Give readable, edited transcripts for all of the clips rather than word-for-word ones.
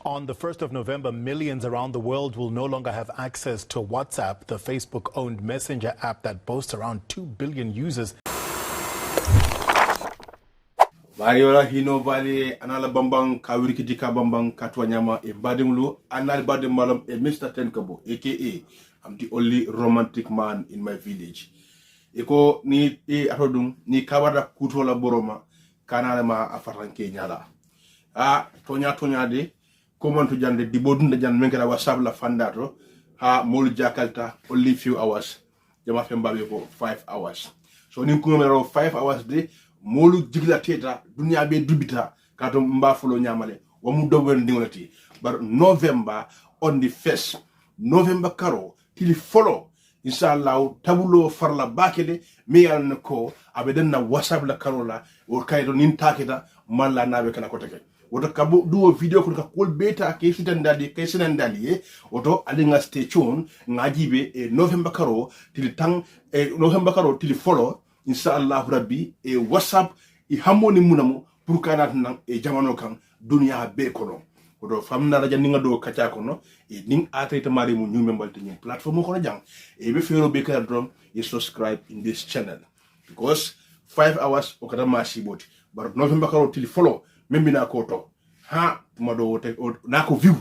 On the 1st of November, millions around the world will no longer have access to WhatsApp, the Facebook-owned messenger app that boasts around 2 billion users. Variola hino vale anala bambang kawirikiti ka bambang katwa nyama e badimlu anal badimbalam e Mr. Tenkabo aka I'm the only romantic man in my village. Eko ni atodum ni kawada kutola boroma kanale ma afaranke nyala. Tonya de komantu jande dibodunda jan menkela WhatsApp la fandato molu jakalta only few hours jama fembabe ko 5 hours. So ni kumero 5 hours de molu jigla teta dunya be dubita kato mbafulo nyamale wa mu dogon dingolati bar November on the 1st November karo till follow inshallah tabulo farla bakede me yalna ko abeden na WhatsApp la karola o kaydo nin taketa malla nabe kana ko take woto kabo duo video ko ka kol beta ke sutandadi ke sinandali woto alinga stay tuned ngajibe e November karo till tang November karo till follow inshallah rabbi e WhatsApp e hamoni munamu pour kanat nan e jamano kan dunya be kono odo famna raja ninga do kacha kono e ning atreta mari mu nyume mbalte ni platform ko jang e be fero be kala drum e subscribe in this channel because 5 hours o kada mashi boti but November karo till follow membi na ko to mado wote na ko view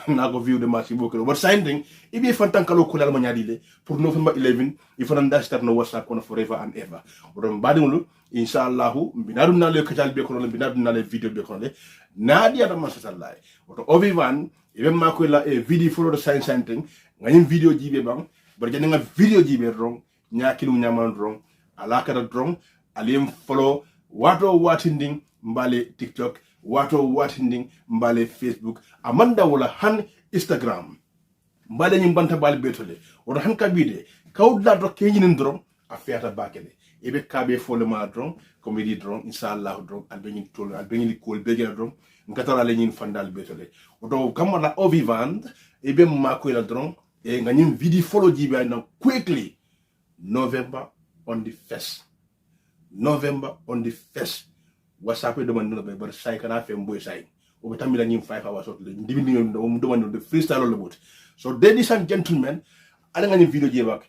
na go view de machi bokelo but signing ibe fantan kalo ko ma nyadile pour November 11 il faut nda start no WhatsApp kono forever and ever odon badingulu inshallah binadum na le kajal be kono binadum na le video be kono na dia da masallah oto ovivan ibe mako la e video follow the signing ngani video jibe bang bar jani nga video jibe rong nyakilu nyaman rong alaka da rong alim follow wato watinding mbale TikTok wato watinding mbale Facebook amanda wala han Instagram mbale nyim banta bal betole wala han kabide kawdla do kenyinin dron afeta bakele ebe Kabefo le ma dron comedy dron inshallah dron albenin tol albenin kol begel dron ngatara le nyin fandal betole woto kamala ovivand ebe mako la dron e nganyim video follow jibe na quickly November on the 1st WhatsApp do man no be bar say kana fe mboy say o be tamila nyim 5 hours ot le ndibindi ngom do man de freestyle le bot so ladies and gentlemen ala ngani video jebak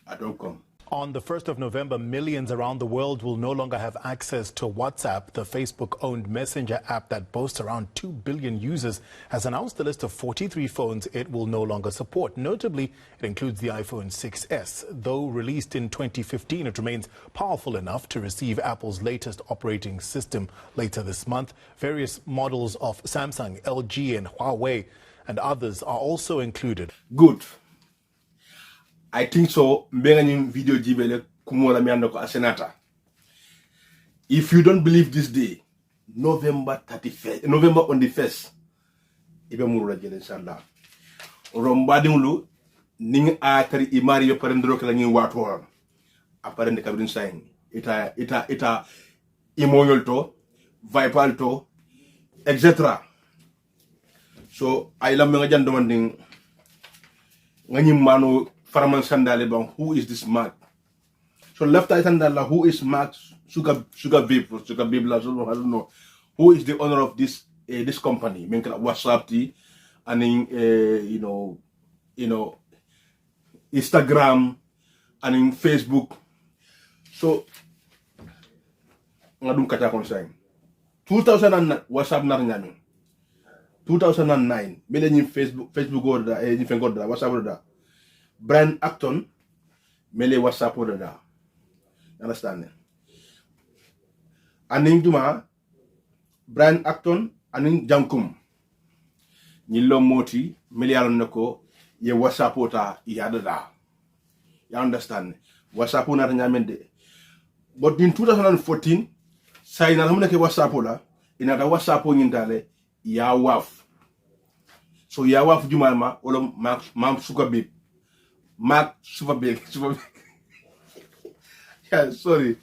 I don't come. On the 1st of November, millions around the world will no longer have access to WhatsApp, the Facebook-owned messenger app that boasts around 2 billion users, has announced a list of 43 phones it will no longer support. Notably, it includes the iPhone 6s. Though released in 2015, it remains powerful enough to receive Apple's latest operating system later this month. Various models of Samsung, LG, and Huawei and others are also included. Good. I think so. Video jibele kumola miando ko asenata. If you don't believe this day, November on the 1st, ibe murula jele inshallah. Rombadinglu ning atari imari yo parendro kala ngi wato aparende kabrin sain. Ita imoyol to, vipal to, etc. So I lam nga jan demanding ngani manu Faraman Sandale bang, who is this Mark? So left right hand who is Mark Sugar Babe, I don't know. Who is the owner of this this company? Menka WhatsApp and you know Instagram and in Facebook. So ngadum kata konseng 2009 WhatsApp na nyami 2009 mele Facebook order ni fengoda WhatsApp order Brian Acton mele WhatsApp order. Understand? Aning juma Brian Acton aning jankum nyilo moti mele yalon nako ye WhatsApp ota yadada. You understand? WhatsApp na nyamende. But in 2014 say na hamna ke WhatsApp la ina da WhatsApp nyindale ya waf. So ya waf juma ma olo mam suka bib Mark Superbig. Yeah, sorry.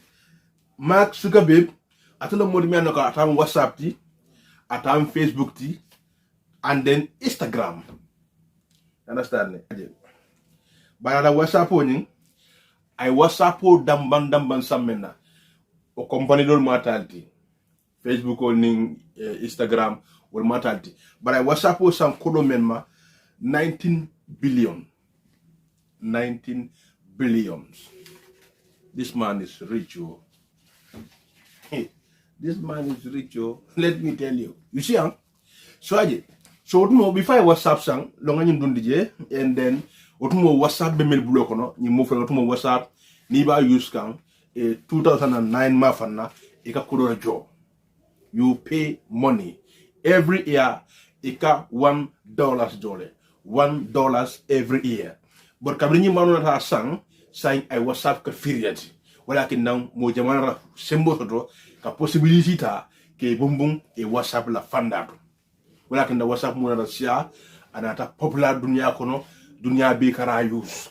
Mark Superbig. Atolo modi mi anoko atam WhatsApp ti, atam Facebook ti, and then Instagram. Understand? Bara WhatsApp ni, I WhatsApp damban samena. O company don matalti. Facebook or ning Instagram or matalti. But I WhatsApp or some kodo menma 19 billion. 19 billions. This man is Richo. This man is Richo. Let me tell you. You see, huh? So before I WhatsApp sang, longa nyim dundi and then otumo WhatsApp be mel bulokono, ni mo fe otumo WhatsApp ni ba use kan 2009 mafana eka kodora jo. You pay money every year eka $1 jole. $1 every year. But kabrini manu na sang saying I WhatsApp ka firiati. Wala kin nang mo jamana sembo to ka possibility ta ke bumbum e WhatsApp la fandato. Wala kin da WhatsApp mo na sia anata popular dunia kono dunia be kara use.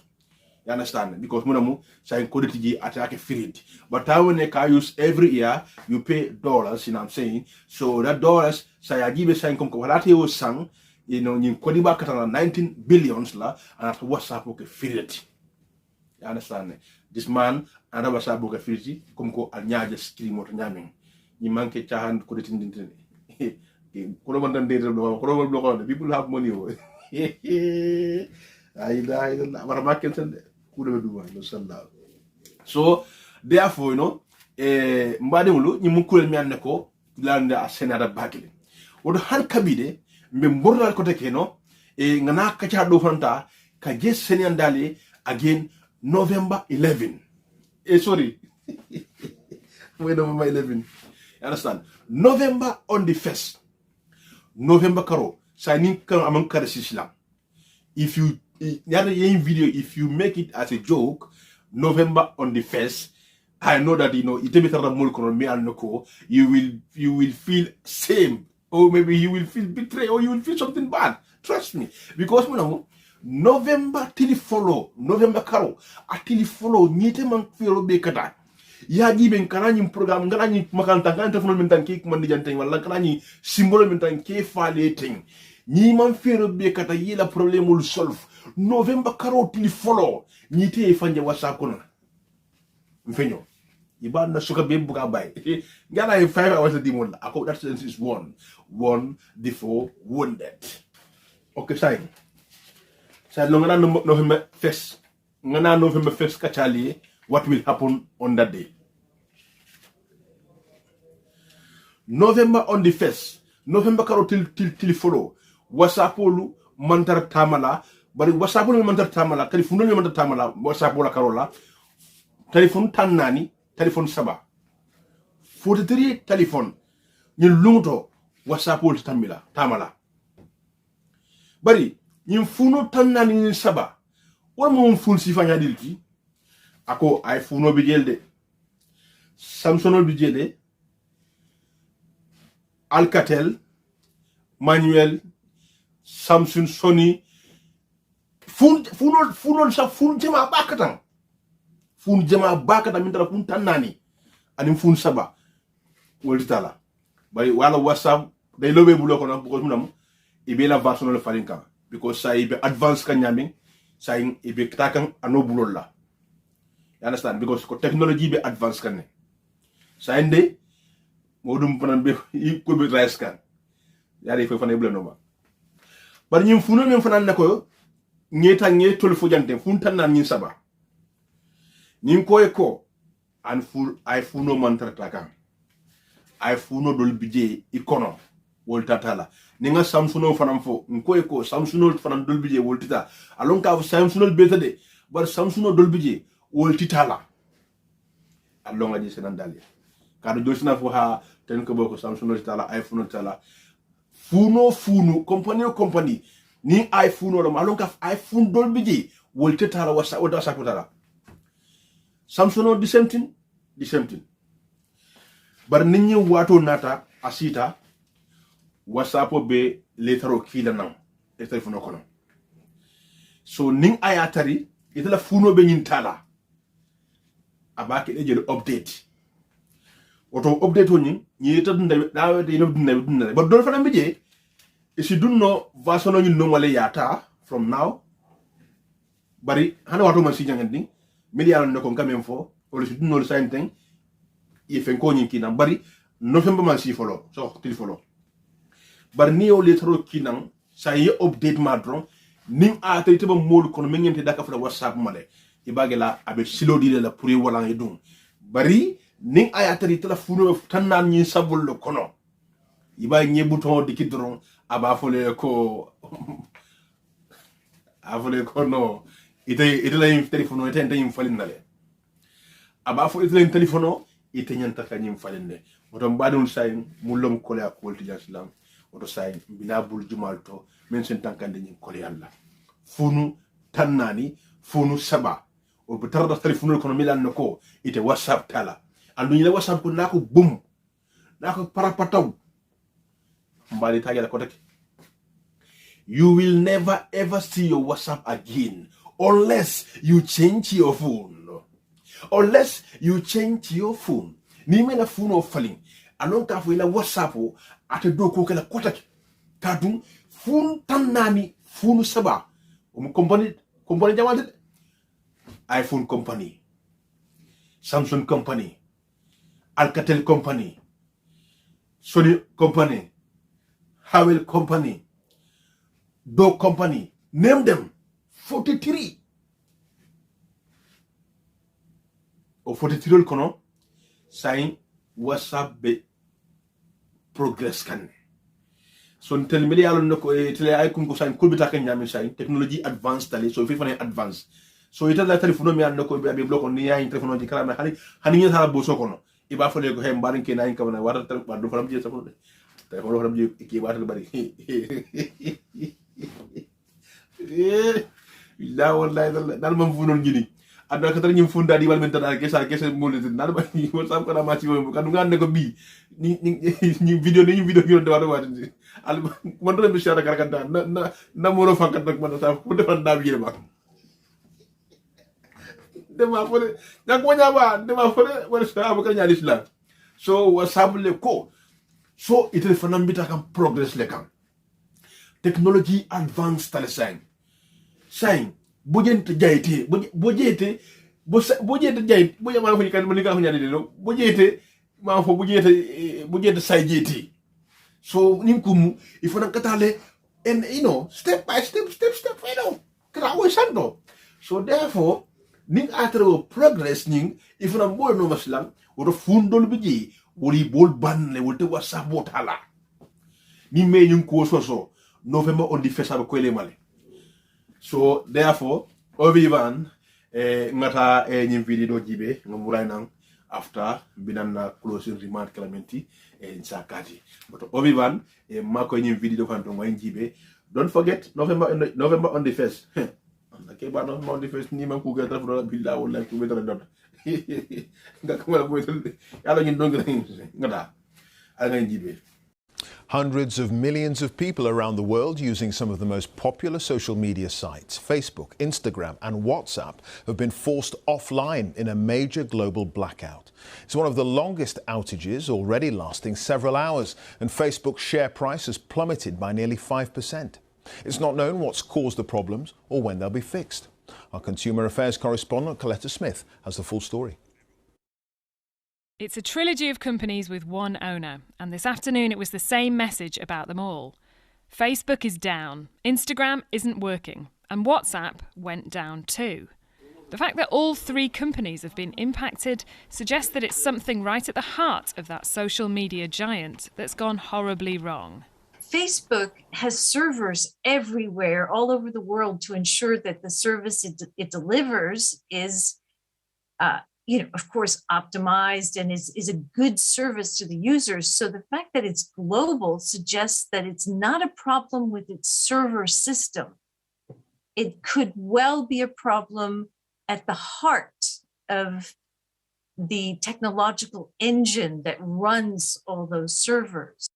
You understand? Because munamu saying koditi attack firit. But when they can use every year, you pay dollars, you know what I'm saying? So that dollars say I give a sign come walati was sang, you know, you kodiba katana 19 billions la and after WhatsApp okay firit. You understand? This man and WhatsApp okay firit come ko anyaja screen or nyaming. You manke chahan koditi ndintene. People have money. So therefore, you know, mbadimulu ni mukule mianne ko landa senada bakile. Wodo han kabide mbe mbordal ko tekeno ngana kacha do fanta ka je senandali again November 11. Sorry. When November 11. You understand? November on the 1st. November karo signing kan among karisislam. If you video, if you make it as a joke, November on the 1st, I know that you know you will feel same, or maybe you will feel betrayed, or you will feel something bad. Trust me, because November till follow, November karo till follow nyete man fero be kata. Ya giben kanani program kanani makanta kan telephone mentan ke kumandi janteng wala kanani symbole mentan ke fale ting. Ni man fero be kata yela problem will solve. November karo till follow nyite e fanje WhatsApp kono. Mfenyo. Iba na suka be buka bay. Gana e 5 hours di mon. Ako that sense is one before wounded. Okay saying. Say ngana November 1st. Ngana November 1st kachali. What will happen on that day? November on the 1st. November karo till follow. WhatsAppolu mantar tamala. Bari WhatsAppolu mantar tamala. Telephone mantar tamala. WhatsAppola karola. Telephone tanani. Telephone saba. 43 telephone. Ni lungo WhatsAppolu tamala. Bari ni funo tanani ni saba. Wala mo fun sifanya dilti. Ako iPhone bijelde, Samsung bijelde, Alcatel, Manuel, Samsung, Sony, fun jema bakatan. Fun jema bakatan mintara fun tanani. Anim fun saba. Wolitala. Bari wala WhatsApp, they lobe buloko na because munam ibe la version le falinka because sa ibe advance kanyaming sa ibe takan ano bulola. You understand? Because technology be advanced kan. Sa ende modum panan be ko be rise kan. Yari fo fane blanoma. Bar nyim funo men fanan nako ngeta ngetol fo jante funtan nan nyin saba. Nim ko e ko an full iPhone man tratakan. iPhone dol bije ikono wol tatala. Ninga Samsung fanam fo nko e ko Samsung fanam dol bije wol tita. Alon ka Samsung beta de bar Samsung dol bije wol titala alonga ji senandali kadu dosina fo ha ten ko boko Samsung titala iPhone titala funo company ni iPhone wala alonga iPhone dol biji wol titala wasa tala Samsung the same thing bar ninni wato nata asita WhatsApp be letaro kila nan e telephone kono so ning ayatari itala funo be nyin tala abake ejel update oto update woni nyeta dawe de dunna but don fana mbeje isi dunno version ni no wala yata from now bari hana wato man si jangandi milliard ne ko kamem fo o si dunno le same thing ifen ko nyin kina bari November man si follow so til follow bar ni o letro kinang sa ye update madron nim a tay teba mol kono mengente daka fa WhatsApp male ibagela abe silo dire la pour wala yedum bari ning aya tari telephone tannan ni sabul lo kono iba nye bouton diki dron aba fole ko avole ko no ite la yin telephone ite yin falinale aba fo ite yin telephone ite nyanta ka nyim falinde oto mbadul sayin mulom kole akolti jaslam oto sayin bina bul jumalto men sen tankande nyim kole yalla funu tannani funu saba o betarda telephone ko no milan nako ite WhatsApp tala andu ni WhatsApp ko nako bum nako parapataw mbali tagela ko tek. You will never ever see your WhatsApp again unless you change your phone. Unless you change your phone. Ni mena phone of falling. Alon ka ila WhatsApp ate do ko kala kotak. Kadum phone tanani phone saba. Company jamade iPhone company, Samsung company, Alcatel company, Sony company, Howell company, Do company, name them 43 or 43 kono sign WhatsApp be progress kan so tel meli alon nako tele ay kum ko sign ko bita kan nyami sign technology advanced tale so fi fane advance so ita la telephone mi an nako be block on ni ya telephone di kala hani ni sala bo so kono iba fole ko he mbarin ke na en kamana wara telephone do faram je telephone faram je ki wata bari la wallahi dal mam fu non gini adda ka tan nyim funda di wal men tan kessa mo le dal ba ni WhatsApp ko na ma ci wo kan ngane ko bi ni video ñu do wata al man do mi shara garganta na mo ro fankat nak man sa ko defal da bi ba dema fole nak mo nyaba dema fole wala sa ba kan nyali islam so WhatsApp le ko so ite fanam bita kam progress le kam technology advanced tale sign bojente jayte bojete jayt boje ma ko kan ni ka nyade lo bojete ma fo bojete say jeti so nim kum il faut nakatale and step by step krawo sando so therefore ning atro progress ning il faut na mo no maslang woto fundol biji wori bol banle wolte WhatsApp botala ni me nyum ko so November on the first have ko male so therefore ovivan ngata nyim video do jibe ngumulay nang after binanna closing remark clementi sakati but ovivan mako nyim video fanto ngoy jibe don't forget November on the first okay ba November on the first ni man ko gata fro billahi wallahi ko betara dot ngakama boy yalla ñin dong ngata ala ngay jibe. Hundreds of millions of people around the world using some of the most popular social media sites, Facebook, Instagram and WhatsApp, have been forced offline in a major global blackout. It's one of the longest outages, already lasting several hours, and Facebook's share price has plummeted by nearly 5%. It's not known what's caused the problems or when they'll be fixed. Our consumer affairs correspondent, Coletta Smith, has the full story. It's a trilogy of companies with one owner, and this afternoon it was the same message about them all. Facebook is down, Instagram isn't working, and WhatsApp went down too. The fact that all three companies have been impacted suggests that it's something right at the heart of that social media giant that's gone horribly wrong. Facebook has servers everywhere, all over the world, to ensure that the service it delivers is of course, optimized and is a good service to the users. So the fact that it's global suggests that it's not a problem with its server system. It could well be a problem at the heart of the technological engine that runs all those servers.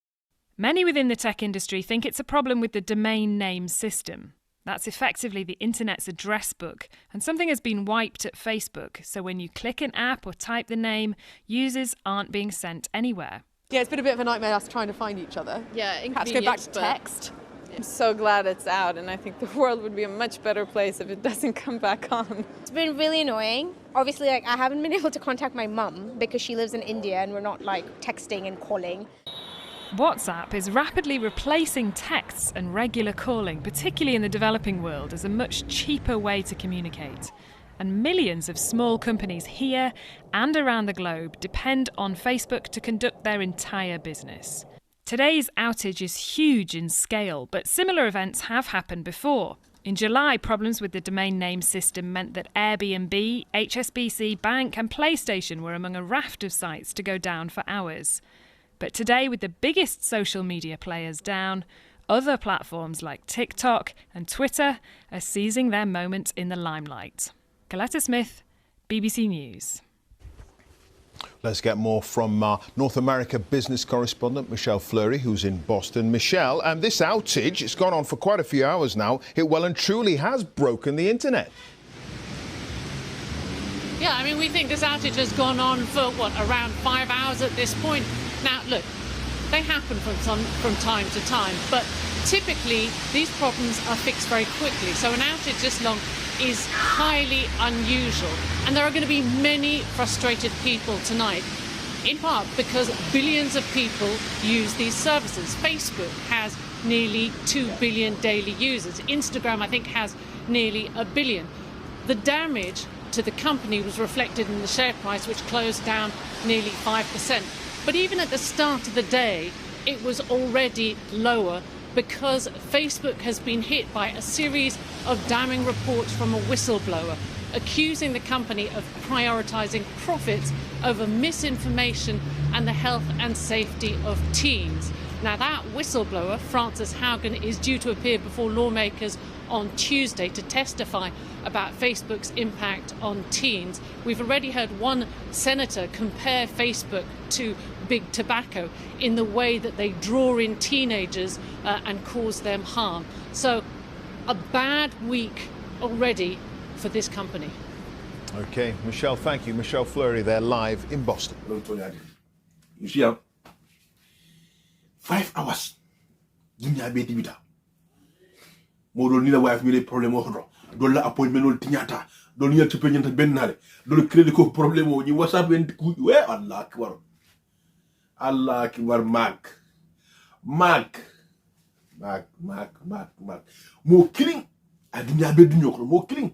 Many within the tech industry think it's a problem with the domain name system. That's effectively the internet's address book, and something has been wiped at Facebook, so when you click an app or type the name, users aren't being sent anywhere. Yeah, it's been a bit of a nightmare us trying to find each other. Yeah, had to go back to text. I'm so glad it's out, and I think the world would be a much better place if it doesn't come back on. It's been really annoying. Obviously, I haven't been able to contact my mum because she lives in India and we're not texting and calling. WhatsApp is rapidly replacing texts and regular calling, particularly in the developing world, as a much cheaper way to communicate. And millions of small companies here and around the globe depend on Facebook to conduct their entire business. Today's outage is huge in scale, but similar events have happened before. In July, problems with the domain name system meant that Airbnb, HSBC Bank and PlayStation were among a raft of sites to go down for hours. But today, with the biggest social media players down, other platforms like TikTok and Twitter are seizing their moment in the limelight. Coletta Smith, BBC News. Let's get more from North America business correspondent Michelle Fleury, who's in Boston. Michelle, this outage, it's gone on for quite a few hours now. It well and truly has broken the internet. Yeah, I mean, we think this outage has gone on for, around 5 hours at this point. Now, look, they happen from time to time, but typically these problems are fixed very quickly. So an outage this long is highly unusual. And there are going to be many frustrated people tonight, in part because billions of people use these services. Facebook has nearly 2 billion daily users. Instagram, I think, has nearly 1 billion. The damage to the company was reflected in the share price, which closed down nearly 5%. But even at the start of the day, it was already lower because Facebook has been hit by a series of damning reports from a whistleblower accusing the company of prioritizing profits over misinformation and the health and safety of teens. Now, that whistleblower, Frances Haugen, is due to appear before lawmakers on Tuesday to testify about Facebook's impact on teens. We've already heard one senator compare Facebook to big tobacco in the way that they draw in teenagers and cause them harm. So a bad week already for this company. OK, Michelle, thank you. Michelle Fleury there live in Boston. You see, 5 hours. Dunya be dibita. Modo ni la wife mi le problème o hono. Do la appointment ol tinyata. Do ni yel peñenta bennale. Do crédit ko problème o ni WhatsApp en ku we Allah akbar. Allah akbar Mac. Mo killing. Adunya be dunyo ko mo killing.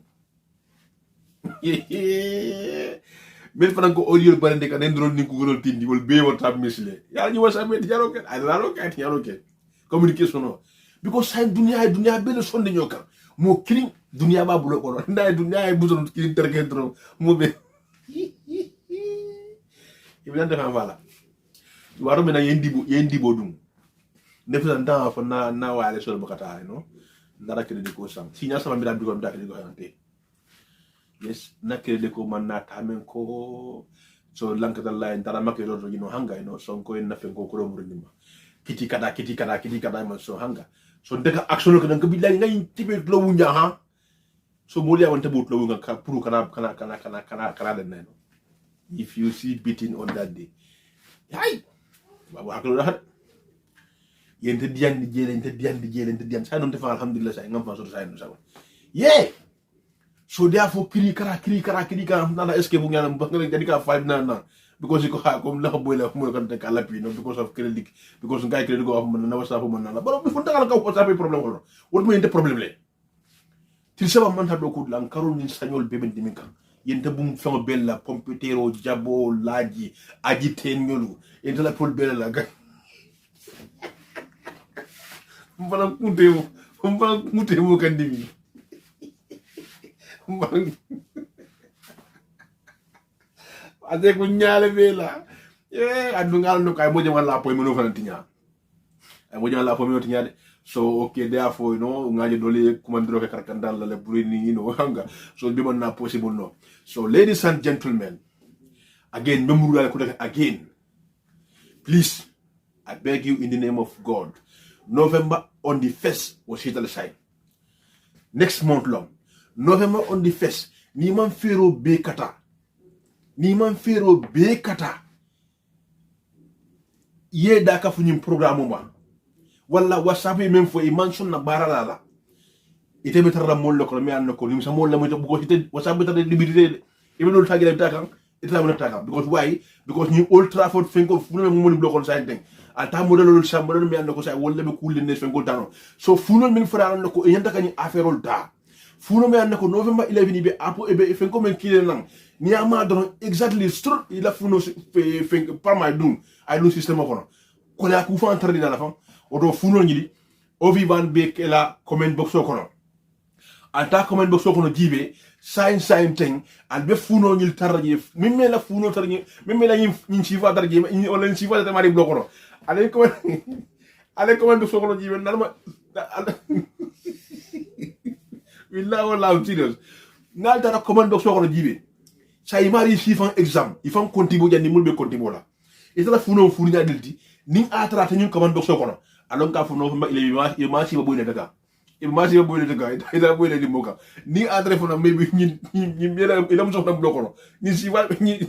Mel fanan ko audio barande ka ndron ni ko gorol tindi wol be wata misle ya ni WhatsApp be jaro ken ay lalo ken yaro ken communication no because say dunya be le sonde nyoka mo killing dunya ba bulo ko nday dunya ay buzon killing terke dro mo be iblan defa wala waro mena yendi bo dum nefa nda fa na wala so bakata no ndara kede ko sam sinya sama mi da bi ko da kede ko ante. Yes, nakede ko man na tamen ko so lankata la ndara makero do hanga so ko en nafen ko ko murindima kiti kada man so hanga so daga action ko danka billahi ngay tibe lo wunya ha so moliya wonte bot lo nga pour kana den neno if you see beating on that day hay babu aklo da yente diandi jele sa non te fa alhamdulillah sa ngam fa so sa no sa yeah. So therefore, kiri kara nana eske bu ngana mbakale jadi ka 5 na because ko ha ko la boyla mo kan te kala pi no because of credit because ngai credit go am na wasa fu man na ba bi fu takala ka ko sa problem ko wot mo yente problem le til seba man ta do ko lan karol ni sagnol be ben diminka yente bu fama bella pompetero jabo laji aji ten nyolu yente la pol bella la ga mbala mutemo kan dimi ade ko nyaale bela adu ngal no kay mo jama la poy mo fa tinya ay mo jama la poy mo tinya de so okay therefore ngaji dole kumandiro ke karkandal la le burini hanga so be man na possible no. So ladies and gentlemen, again memuru ko again, please I beg you in the name of God, November on the 1st was hit aside next month long. November on the 1st, ni man fero be kata. Ye daka funyim programme ma. wala WhatsApp yi même fo e mansion na barala la ite be tarra mollo ko mi anno ko nim sa molla mo to ko ite WhatsApp be tarra libidide e be dol tagire takan ite la mo takan because why because ni Old Trafford fenko funo mo mo blokon sa den ata modelo sa modelo mi anno ko sa wala be kulle ne fenko tano so funo min fara anno ko e yanta kany affaire ol da funo mi anno ko November 11 be apo e be fenko men kile nan ni ama don exactly stro ila funo fenko par my dum ay lu système ko no ko la ku fa entrer dans la fin odo funo ñidi o vivan be la comment box ko no anta comment box ko no jibe sign thing and be funo ñil tarje mimme la funo tarje mimme la ñin ci fa tarje ñi wala ñi ci fa mari bloko no ale comment box ko no jibe nalma billahi wala serious nal dara comment box ko no jibe say mari ci fa exam il faut contibo jandi mulbe contibo la itala funo furnya dilti ning atra te ñun comment box ko no alon ka funo fa il ma ci ba boy ne daga imasi ba boyle daga ida boyle di moka ni adre fona maybe ni mera ila muso na bloko ni si wa ni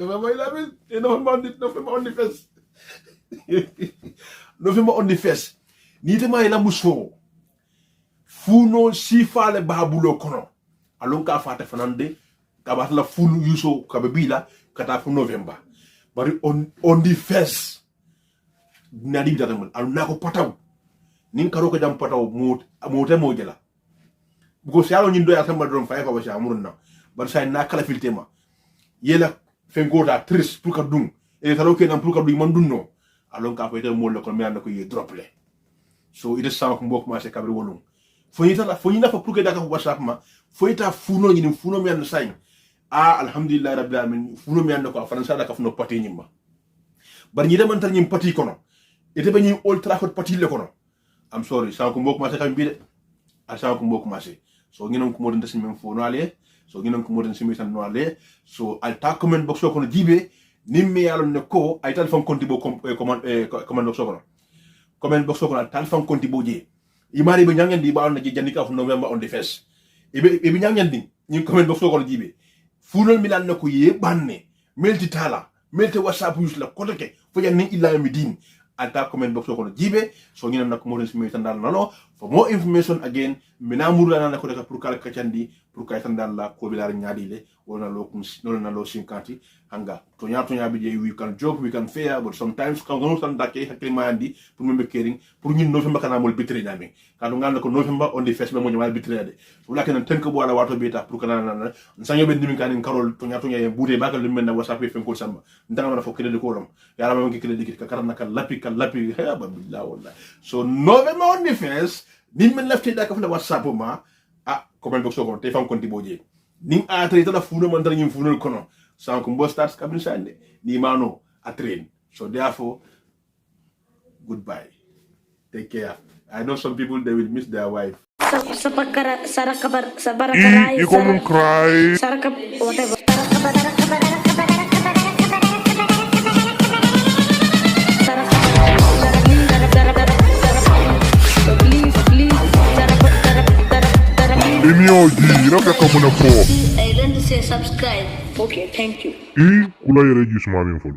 ba boy la be no fe on the face no fe on the face ni te ma ila muso funo si fale babulo kono alon ka fata fanande ka batla funu yuso ka be bila kata fu November bari on the face na di data mal alon nako pataw nin karo ko jam pataw mote mo jela bugo sialo nyin do ya tamba don fay fa ba sha murna bar say na kala filtema yela fengota tris pour ka dum e taro ke nan pour ka dum man dunno alon ka fayta mo le ko me andako ye drople so ide sa ko mbok ma se kabri wolum fo yita fa pour que daka WhatsApp ma fo yita funo nyin funo me and say alhamdulillah rabbil alamin funo me andako faransa daka funo pati nyimba bar nyi de man tar nyim pati kono ite ba nyi Old Trafford pati le kono I'm sorry, sa ko mbok ma se kam bide sa ko mbok ma se so nginon ko modon tasin men fo no ale so nginon ko modon simi tan no ale so alta comment box ko no jibe nimme yalon ne ko ay telephone konti bo comment box ko no comment box ko no telephone konti bo je imari be nyangen di ba on je jandika fu November on the face e be nyangen di ni comment box ko no jibe fu non milan ne ko ye banne melti tala melti WhatsApp yus la ko ke fo yan ni illa mi din alta comment box ko no jibe so ngina nak mo simi tan dal nano for more information again mina murana na ko deka pour kala kacandi pour kay tan dal la ko bilar nyaadi le wona lo kum na lo 50 hanga to nya bi je we can joke we can fair but sometimes kan gono tan dakke hakli mandi pour membe kering pour ñun no fi mbakana mol bitri dami kadu ngal ko no fi mba on the face be mo ñal bitri de wala ken tan ko wala wato beta pour kana na sanyo be dimi kan karol to nya bude bakal men na WhatsApp fe ko samba ndanga na fo kede ko rom yalla ma ngi kede ka karana ka lapi ha billah wallahi so November on the face nin men lefte da ka fa WhatsApp ma comment box ko te fam konti boje nin a traita la funo man tan ñim funo kono sans ko mbo start kabin sande ni mano a train so therefore goodbye take care I know some people they will miss their wife you come cry whatever I learned to say subscribe. Okay, thank you. Kula yere jismani follow.